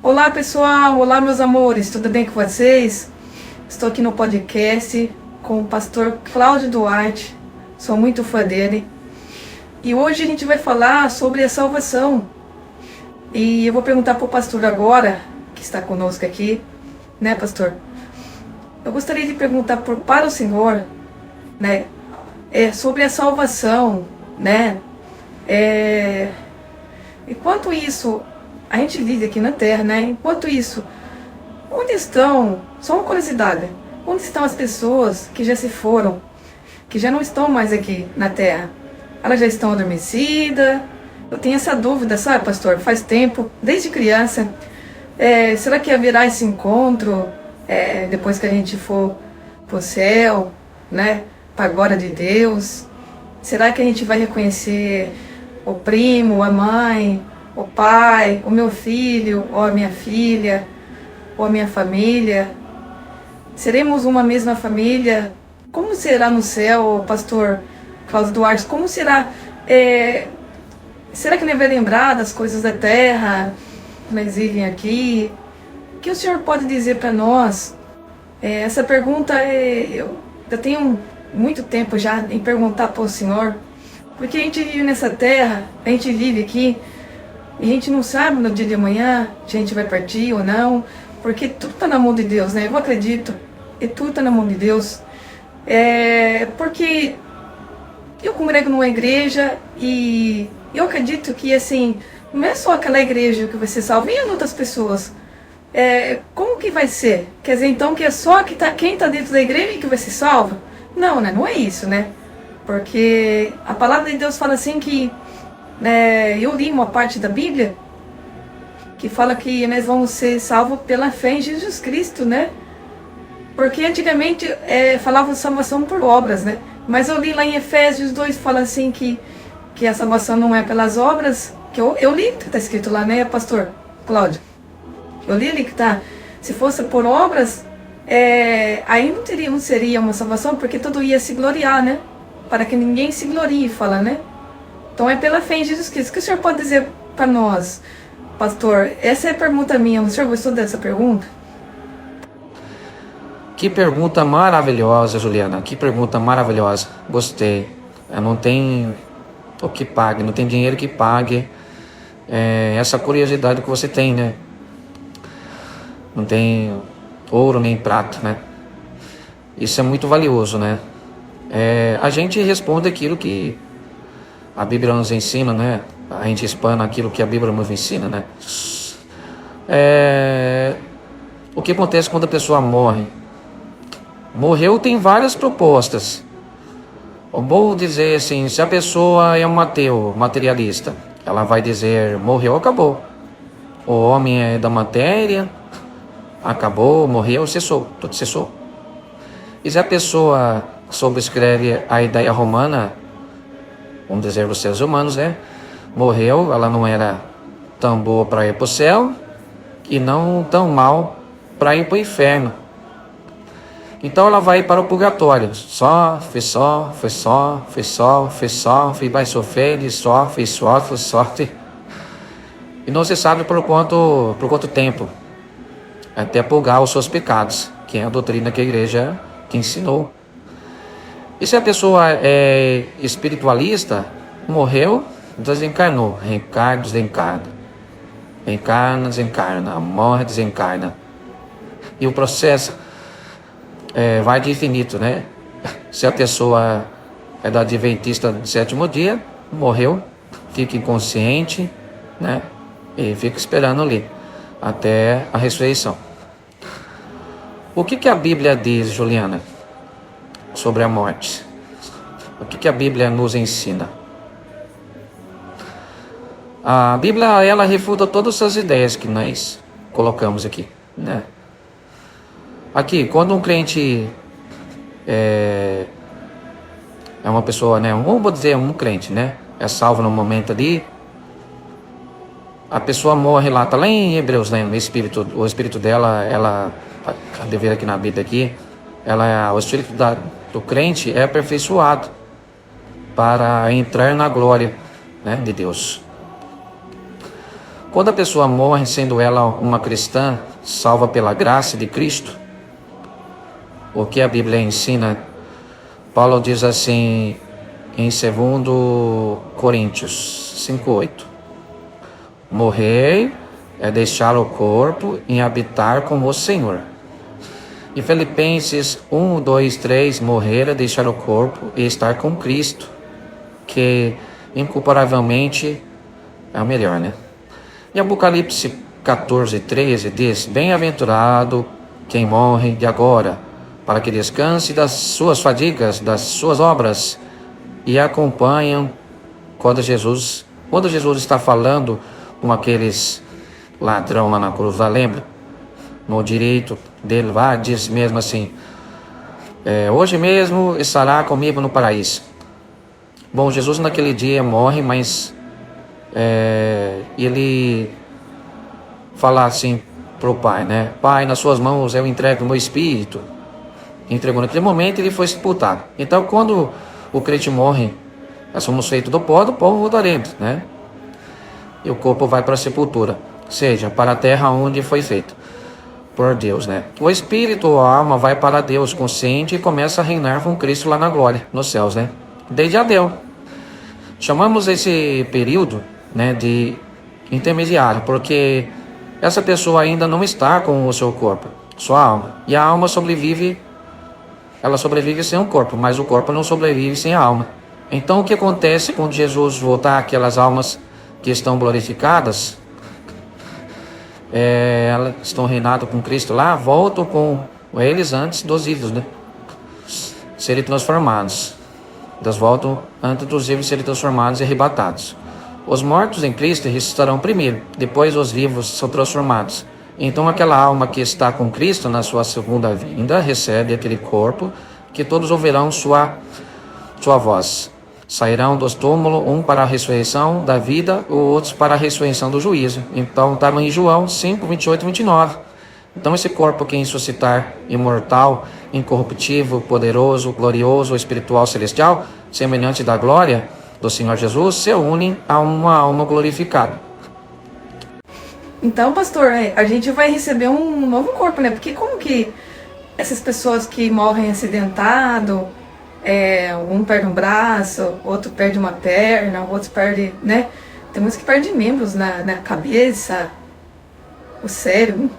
Olá pessoal, olá meus amores, tudo bem com vocês? Estou aqui no podcast com o pastor Cláudio Duarte, sou muito fã dele. E hoje a gente vai falar sobre a salvação. E eu vou perguntar para o pastor agora, que está conosco aqui, né pastor? Eu gostaria de perguntar para o senhor, né, sobre a salvação, né? Enquanto isso, a gente vive aqui na Terra, né? Enquanto isso, onde estão, só uma curiosidade, onde estão as pessoas que já se foram, que já não estão mais aqui na Terra? Elas já estão adormecidas? Eu tenho essa dúvida, sabe, pastor? Faz tempo, desde criança. Será que haverá esse encontro depois que a gente for pro céu, né? Para a glória de Deus? Será que a gente vai reconhecer o primo, a mãe, o pai, o meu filho, ou a minha filha, ou a minha família? Seremos uma mesma família? Como será no céu, pastor Cláudio Duarte? Como será? Será que ele vai lembrar das coisas da terra, que nós vivem aqui? O que o senhor pode dizer para nós? Essa pergunta eu tenho muito tempo já em perguntar para o senhor, porque a gente vive nessa terra, a gente vive aqui, e a gente não sabe no dia de amanhã se a gente vai partir ou não, porque tudo está na mão de Deus, né? Eu acredito, e tudo está na mão de Deus. Porque eu congrego numa igreja e eu acredito que, assim, não é só aquela igreja que vai ser salva, e outras pessoas. Como que vai ser? Quer dizer, então, que é só quem está dentro da igreja que vai ser salvo? Não, né? Não é isso, né? Porque a palavra de Deus fala assim que eu li uma parte da Bíblia que fala que nós vamos ser salvos pela fé em Jesus Cristo, né? Porque antigamente falava salvação por obras, né? Mas eu li lá em Efésios 2, fala assim que a salvação não é pelas obras, que eu li que está escrito lá, né, pastor Cláudio? Eu li ali que tá, se fosse por obras, aí não seria uma salvação, porque todo ia se gloriar, né? Para que ninguém se glorie, fala, né? Então é pela fé em Jesus Cristo. O que o senhor pode dizer para nós, pastor? Essa é a pergunta minha. O senhor gostou dessa pergunta? Que pergunta maravilhosa, Juliana. Que pergunta maravilhosa. Gostei. Não tem o que pague, não tem dinheiro que pague essa curiosidade que você tem, né? Não tem ouro nem prata, né? Isso é muito valioso, né? A gente responde aquilo que a Bíblia nos ensina, né? A gente expana aquilo que a Bíblia nos ensina, né? O que acontece quando a pessoa morre? Morreu, tem várias propostas. Vou dizer assim, se a pessoa é um ateu, materialista, ela vai dizer, morreu, acabou. O homem é da matéria, acabou, morreu, cessou, tudo cessou. E se a pessoa subscreve a ideia romana, vamos dizer os seres humanos, morreu, ela não era tão boa para ir para o céu e não tão mal para ir para o inferno. Então ela vai para o purgatório, sofre, vai sofrer, sofre. E não se sabe por quanto tempo, até purgar os seus pecados, que é a doutrina que a igreja que ensinou. E se a pessoa é espiritualista, morreu, desencarnou, reencarna, desencarna, reencarna, desencarna, morre, desencarna. E o processo vai de infinito, né? Se a pessoa é da adventista do sétimo dia, morreu, fica inconsciente, né? E fica esperando ali, até a ressurreição. O que a Bíblia diz, Juliana, sobre a morte? O que a Bíblia nos ensina? A Bíblia, ela refuta todas essas ideias que nós colocamos aqui, né? Aqui, quando um crente é uma pessoa, né? Vamos dizer, um crente, né? É salvo no momento ali, a pessoa morre lá, tá lá em Hebreus, né? O espírito dela, ela dever aqui na Bíblia aqui, o espírito do crente é aperfeiçoado para entrar na glória, né, de Deus. Quando a pessoa morre, sendo ela uma cristã, salva pela graça de Cristo, o que a Bíblia ensina, Paulo diz assim em 2 Coríntios 5:8: morrer é deixar o corpo e habitar com o Senhor. E Filipenses 1:2-3: morrer é deixar o corpo e estar com Cristo, que incomparavelmente é o melhor, né? E Apocalipse 14:13 diz: bem-aventurado quem morre de agora, para que descanse das suas fadigas, das suas obras, e acompanham quando Jesus está falando com aqueles ladrão lá na cruz, lá lembra? No direito dele lá, diz mesmo assim: hoje mesmo estará comigo no paraíso. Bom, Jesus naquele dia morre, mas ele fala assim para o Pai, né? Pai, nas suas mãos eu entrego o meu espírito. Entregou naquele momento, ele foi sepultado. Então, quando o crente morre, nós somos feitos do pó voltaremos, né? E o corpo vai para a sepultura, seja para a terra onde foi feito por Deus, né? O espírito ou a alma vai para Deus consciente e começa a reinar com Cristo lá na glória, nos céus, né? Desde Adão. Chamamos esse período, né, de intermediário, porque essa pessoa ainda não está com o seu corpo, sua alma. E a alma sobrevive, ela sobrevive sem o corpo, mas o corpo não sobrevive sem a alma. Então o que acontece quando Jesus voltar, aquelas almas que estão glorificadas, elas estão reinando com Cristo lá, voltam com eles antes dos vivos, né? Serem transformados. Elas voltam antes dos vivos serem transformados e arrebatados. Os mortos em Cristo ressuscitarão primeiro, depois os vivos são transformados. Então aquela alma que está com Cristo na sua segunda vinda recebe aquele corpo que todos ouvirão sua voz. Sairão dos túmulos, um para a ressurreição da vida, o outro para a ressurreição do juízo. Então está em João 5:28-29. Então esse corpo que ressuscitar, imortal, incorruptível, poderoso, glorioso, espiritual, celestial, semelhante da glória do Senhor Jesus, se unem a uma alma glorificada. Então, pastor, a gente vai receber um novo corpo, né? Porque como que essas pessoas que morrem acidentado, um perde um braço, outro perde uma perna, outro perde, né? Tem muitos que perdem membros na cabeça, o cérebro.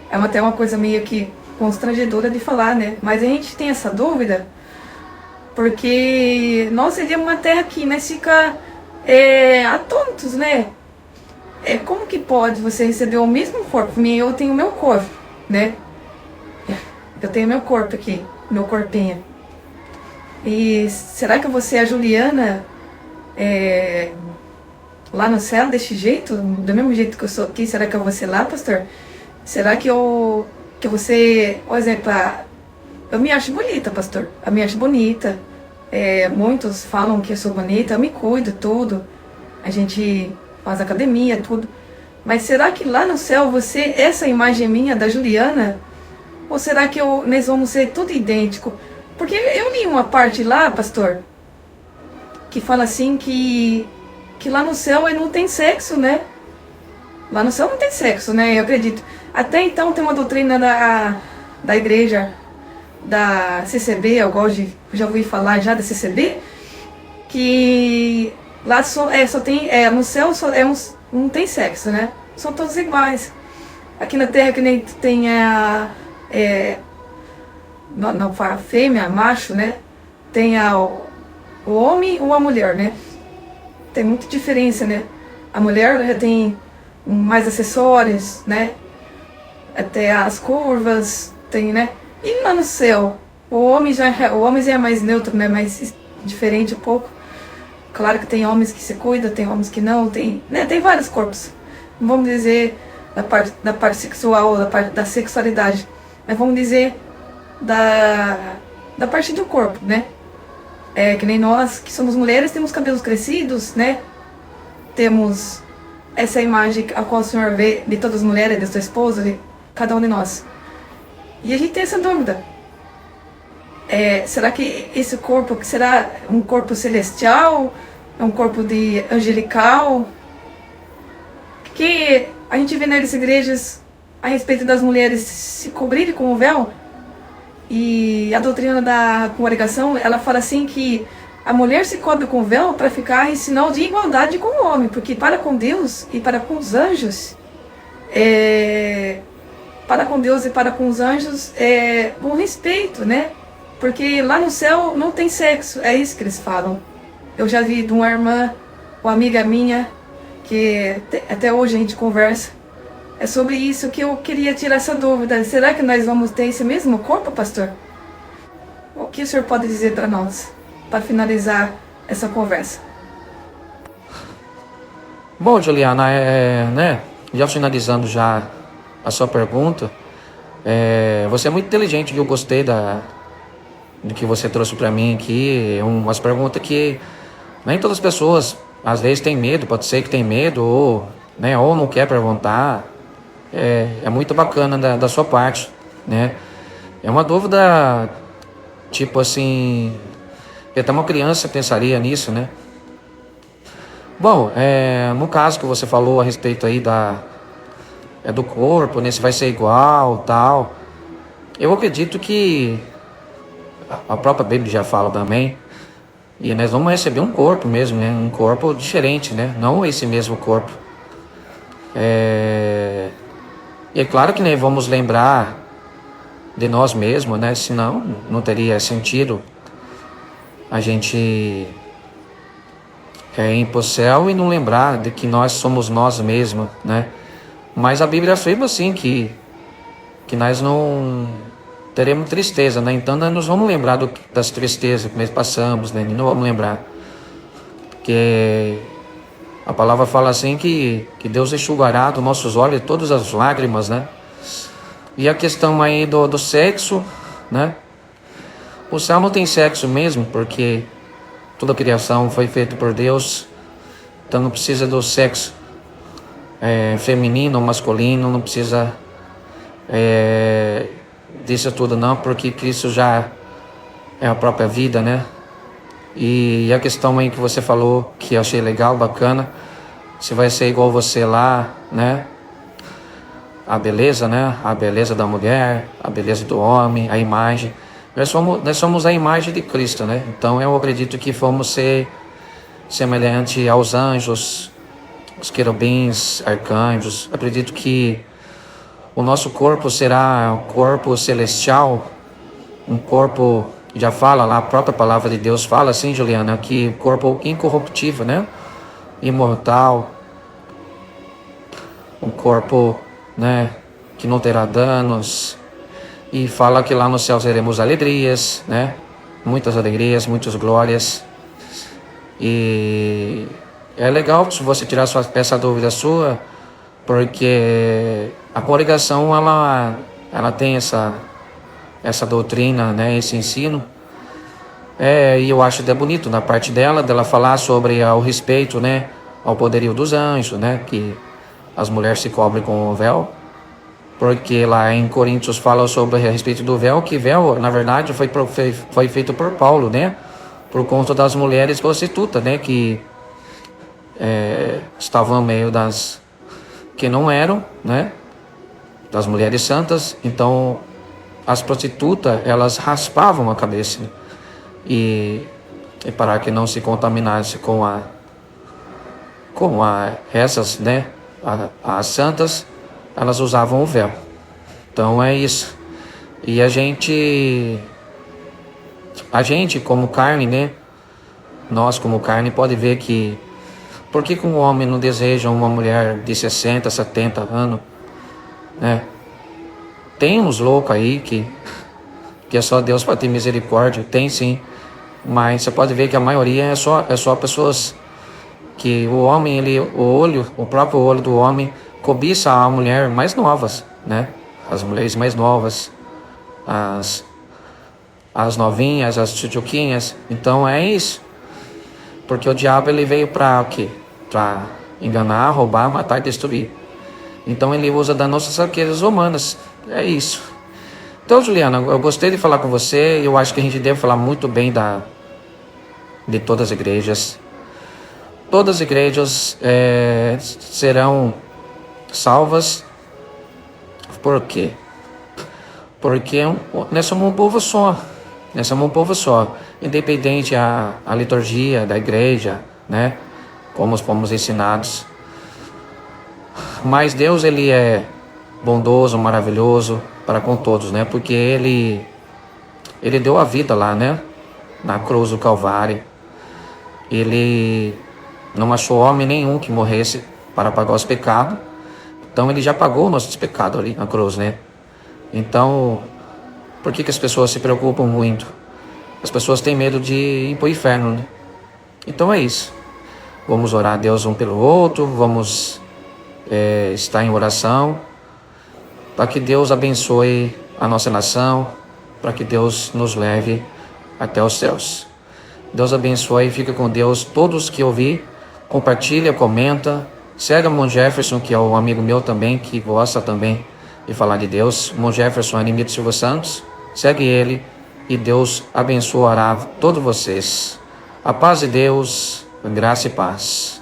É até uma coisa meio que constrangedora de falar, né? Mas a gente tem essa dúvida porque nós seríamos uma terra que, né, fica atônitos, né? Como que pode você receber o mesmo corpo? Eu tenho o meu corpo, né? Eu tenho meu corpo aqui, meu corpinho. E será que eu vou ser a Juliana lá no céu desse jeito? Do mesmo jeito que eu sou aqui, será que eu vou ser lá, pastor? Será que eu vou ser, por exemplo, eu me acho bonita, pastor. Eu me acho bonita. Muitos falam que eu sou bonita, eu me cuido, tudo. A gente faz academia, tudo. Mas será que lá no céu você, essa imagem minha da Juliana? Ou será que nós vamos ser tudo idêntico? Porque eu li uma parte lá, pastor, que fala assim que lá no céu não tem sexo, né? Lá no céu não tem sexo, né? Eu acredito. Até então tem uma doutrina da igreja, da CCB, já ouvi falar já da CCB, que lá só tem, no céu não tem sexo, né? São todos iguais. Aqui na terra que nem tem a fêmea, macho, né? Tem o homem ou a mulher, né? Tem muita diferença, né? A mulher já tem mais acessórios, né? Até as curvas, tem, né? E lá no céu, o homem já é mais neutro, né? Mais diferente um pouco. Claro que tem homens que se cuidam, tem homens que não, tem vários corpos. Não vamos dizer da parte sexual, da parte da sexualidade, mas vamos dizer da parte do corpo, né? Que nem nós, que somos mulheres, temos cabelos crescidos, né? Temos essa imagem a qual o Senhor vê de todas as mulheres, de sua esposa, de cada um de nós. E a gente tem essa dúvida. Será que esse corpo será um corpo celestial? É um corpo de angelical? que a gente vê nas igrejas a respeito das mulheres se cobrirem com o véu, e a doutrina da congregação, ela fala assim que a mulher se cobre com o véu para ficar em sinal de igualdade com o homem, porque para com Deus e para com os anjos, para com Deus e para com os anjos é um respeito, né? Porque lá no céu não tem sexo, é isso que eles falam. Eu já vi de uma irmã, uma amiga minha, que até hoje a gente conversa, é sobre isso que eu queria tirar essa dúvida. Será que nós vamos ter esse mesmo corpo, pastor? O que o senhor pode dizer para nós, para finalizar essa conversa? Bom, Juliana, já finalizando já a sua pergunta, você é muito inteligente, eu gostei do que você trouxe para mim aqui, umas perguntas que nem todas as pessoas, às vezes, têm medo, pode ser que tem medo, ou não quer perguntar. É muito bacana da sua parte, né? É uma dúvida, tipo assim, até uma criança pensaria nisso, né? Bom, no caso que você falou a respeito aí do corpo, né? Se vai ser igual, tal. Eu acredito que a própria Bíblia já fala também, e nós vamos receber um corpo mesmo, né? Um corpo diferente, né? Não esse mesmo corpo. E é claro que vamos lembrar de nós mesmos, né? Senão não teria sentido a gente ir para o céu e não lembrar de que nós somos nós mesmos, né? Mas a Bíblia afirma assim que nós não teremos tristeza, né? Então nós nos vamos lembrar das tristezas que nós passamos, né? E não vamos lembrar. Porque a palavra fala assim que Deus enxugará dos nossos olhos todas as lágrimas, né? E a questão aí do sexo, né? O céu não tem sexo mesmo, porque toda a criação foi feita por Deus. Então não precisa do sexo feminino ou masculino, não precisa disso tudo não, porque Cristo já é a própria vida, né? E a questão aí que você falou, que eu achei legal, bacana, se vai ser igual você lá, né? A beleza, né? A beleza da mulher, a beleza do homem, a imagem. Nós somos a imagem de Cristo, né? Então eu acredito que fomos ser semelhante aos anjos, os querubins, arcanjos. Eu acredito que o nosso corpo será um corpo celestial, um corpo, já fala lá, a própria palavra de Deus fala assim, Juliana, que corpo incorruptível, né? Imortal, um corpo, né, que não terá danos, e fala que lá no céu teremos alegrias, né? Muitas alegrias, muitas glórias. E é legal se você tirar essa dúvida sua, porque a congregação ela tem essa doutrina, né, esse ensino, e eu acho até bonito na parte dela falar sobre o respeito, né, ao poderio dos anjos, né, que as mulheres se cobrem com o véu, porque lá em Coríntios fala sobre a respeito do véu, que véu, na verdade, foi feito por Paulo, né, por conta das mulheres prostitutas, né, que estavam no meio que não eram, né, das mulheres santas. Então as prostitutas, elas raspavam a cabeça, e para que não se contaminasse com essas, né, as santas, elas usavam o véu. Então é isso. E a gente como carne, né, nós como carne pode ver que por que um homem não deseja uma mulher de 60, 70 anos, né? Tem uns loucos aí que é só Deus para ter misericórdia, tem sim, mas você pode ver que a maioria é só pessoas que o homem, o próprio olho do homem cobiça a mulher mais novas, né? As mulheres mais novas, as novinhas, as tchutchuquinhas. Então é isso, porque o diabo ele veio para o quê? Para enganar, roubar, matar e destruir. Então ele usa das nossas fraquezas humanas. É isso. Então, Juliana, eu gostei de falar com você. Eu acho que a gente deve falar muito bem de todas as igrejas. Todas as igrejas serão salvas. Por quê? Porque nós somos um povo só. Nós somos um povo só. Independente a liturgia da igreja, né? Como fomos ensinados. Mas Deus, Ele é bondoso, maravilhoso para com todos, né? Porque Ele deu a vida lá, né? Na cruz do Calvário. Ele não achou homem nenhum que morresse para pagar os pecados. Então Ele já pagou nossos pecados ali na cruz, né? Então, por que as pessoas se preocupam muito? As pessoas têm medo de ir para o inferno, né? Então é isso. Vamos orar a Deus um pelo outro, vamos estar em oração, para que Deus abençoe a nossa nação, para que Deus nos leve até os céus. Deus abençoe, fica com Deus. Todos que ouvir, compartilha, comenta, segue o Mon Jefferson, que é um amigo meu também, que gosta também de falar de Deus. Mon Jefferson Animito Silva Santos, segue ele e Deus abençoará todos vocês. A paz de Deus, graça e paz.